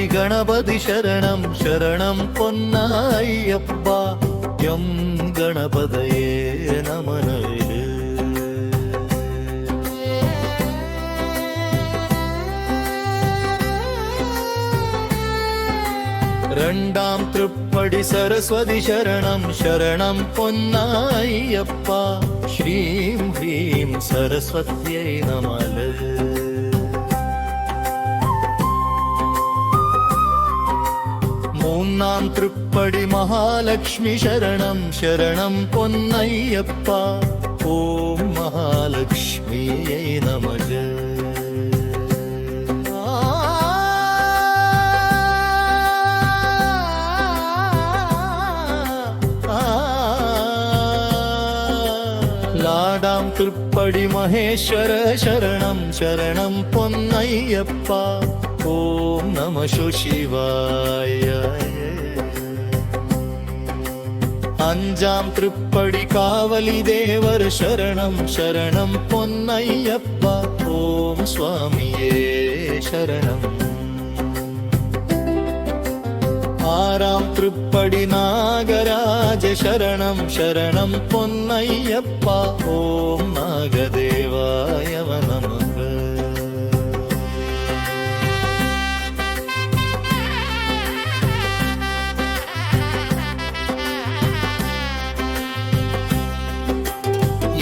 തൃപ്പടി ഗണപതി ശരണം ശരണം പൊന്നയ്യപ്പ യം ഗണപതയേ നമനേ. രണ്ടാം തൃപ്പടി സരസ്വതി ശരണം ശരണം പൊന്നയ്യപ്പ ശ്രീം ഹ്രീം സരസ്വത്यै നമഃ. മൂന്നാം തൃപ്പടി മഹാലക്ഷ്മി ശരണം ശരണം പൊന്നയ്യപ്പ ഓം മഹാലക്ഷ്മിयै നമഃ. നാലാം തൃപ്പടി മഹേശ്വര ശരണം ശരണം പൊന്നയ്യപ്പ ഓം നമഃ ശിവായ. അഞ്ചാം തൃപ്പടി കാവലി ദേവർ ശരണം ശരണം പൊന്നയ്യപ്പ ഓം സ്വാമിയേ ശരണം. ആറാം തൃപ്പടി നാഗരാജ ശരണം ശരണം പൊന്നയ്യപ്പ ഓം നാഗദേവായ നമഃ.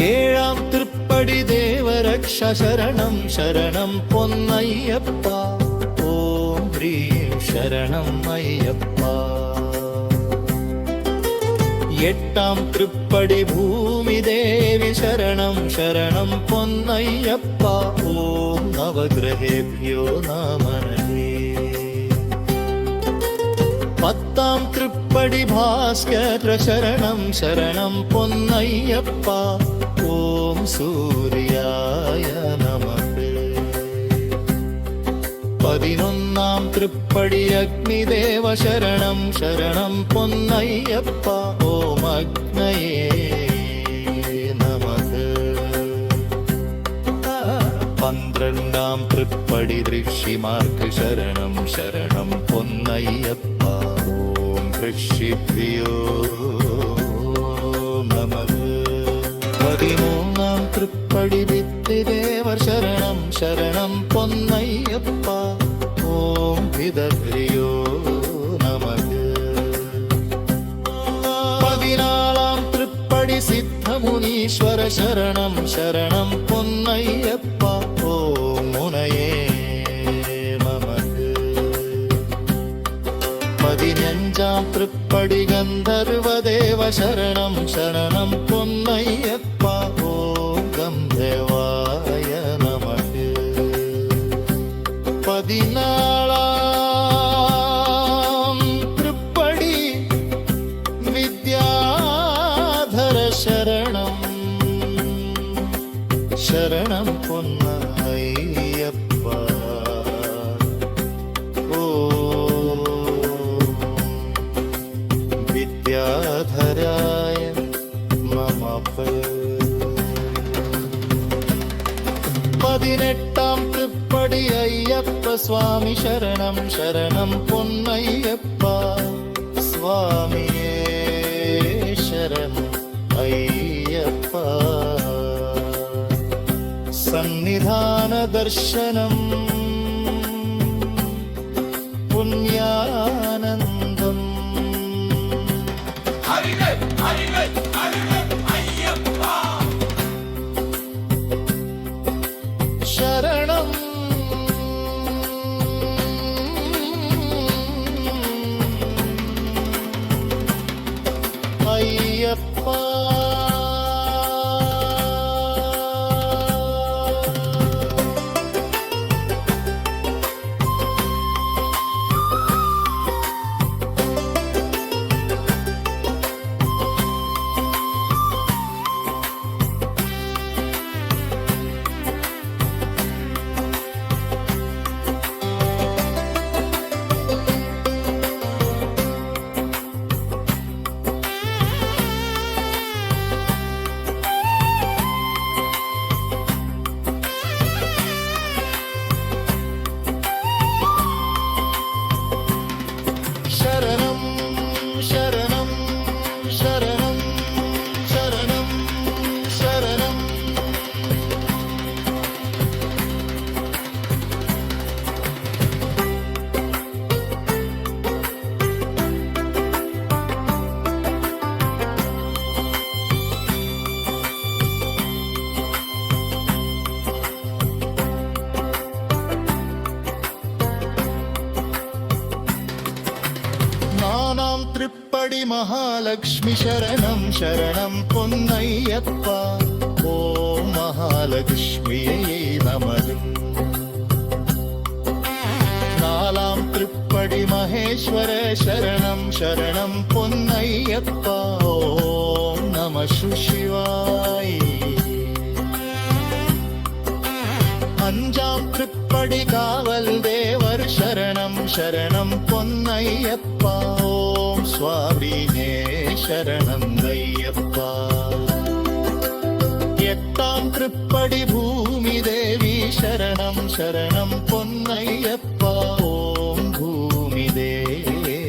ഏഴാം തൃപ്പടി ദേവരക്ഷ ശരണം ശരണം പൊന്നയ്യപ്പ ഓം ഹ്രീം ശരണം അയ്യപ്പ. എട്ടാം തൃപ്പടി ഭൂമിദേവി ശരണം ശരണം പൊന്നയ്യപ്പ ഓം നവഗ്രഹേഭ്യോ നമഃ. പത്താം തൃപ്പടി ഭാസ്കര ശരണം ശരണം പൊന്നയ്യപ്പ ഓം സൂര്യായ നമഃ. പതിനൊന്നാം തൃപ്പടി അഗ്നിദേവ ശരണം ശരണം പൊന്നയ്യപ്പ ഓം അഗ്നയേ നമഃ. പന്ത്രണ്ടാം തൃപ്പടി ഋഷിമാർക്ക് ശരണം ശരണം പൊന്നയ്യപ്പ ഓം ഋഷിഭ്യോ നമഃ. പതിമൂന്നാം തൃപ്പടി വിദ്യദേവർ ശരണം ശരണം പൊന്നയ്യപ്പ ഓം വിദഗ്ധ്യോ നമഃ. പതിനാലാം തൃപ്പടി സിദ്ധമുനീശ്വര ശരണം ശരണം പൊന്നയ്യപ്പ ഓം മുനയേ നമഃ. പതിനഞ്ചാം തൃപ്പടി ഗന്ധർവദേവ ശരണം ശരണം പൊന്നയ്യപ്പ ഓം ഗന്ധർവായ നമഃ. പതിനാലാം തൃപ്പടി വിദ്യാധര ശരണം ശരണം പൊന്നയ്യപ്പ ഓം വിദ്യാധരായ നമഃ. പതിനെട്ടാം തൃപ്പടി അയ്യപ്പ സ്വാമി ശരണം ശരണം പൊന്നയ്യപ്പ സ്വാമിയേ ശരണം അയ്യപ്പ. സന്നിധാന ദർശനം പുണ്യാനന്ദം. ശരണം അയ്യപ്പ. மகாலட்சுமி சரணம் சரணம் பொன்னையப்பா. ஓம் மகாலட்சுமியே நமது. நாலாம் திருப்படி மகேஸ்வர சரணம் சரணம் பொன்னையப்பா. ஓம் நம சிவாய. அஞ்சாம் திருப்படி காவல் தேவர் சரணம் சரணம் பொன்னையப்பா. ஓம் சுவாமியே சரணம் ஐயப்பா. எட்டாம் திருப்படி பூமி தேவி சரணம் சரணம் பொன்னையப்பா. ஓம் பூமி தேவி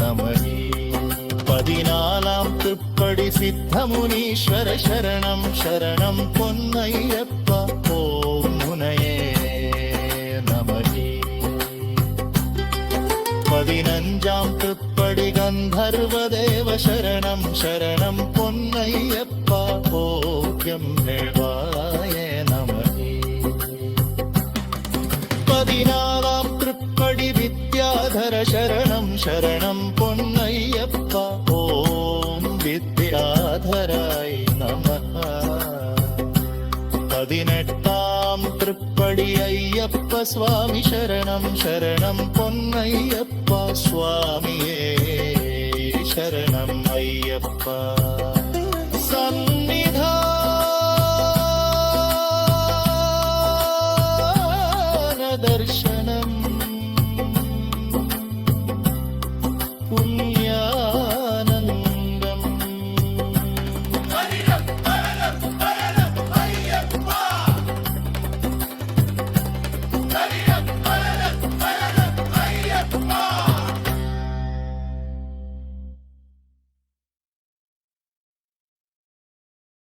நமதி. 14ஆம் திருப்படி சித்தமுனீஸ்வர சரணம் சரணம் பொன்னையப்பா. ஓம் முனையே நமதி. 15ஆம் திருப்படி கந்தர்வ தேவ சரணம் சரணம் பொன்னையப்பா. ஓம் தேவாய நமதி. 16ஆம் திருப்படி வித்யாதர சரணம் சரணம் பொன்னையப்பா. ஓம் வித்யாதராய் நமஹ. 18ஆம் திருப்படி ஐயப்ப சுவாமி சரணம் சரணம் பொன்னையப்பா. சுவாமியே சரணம் ஐயப்பா.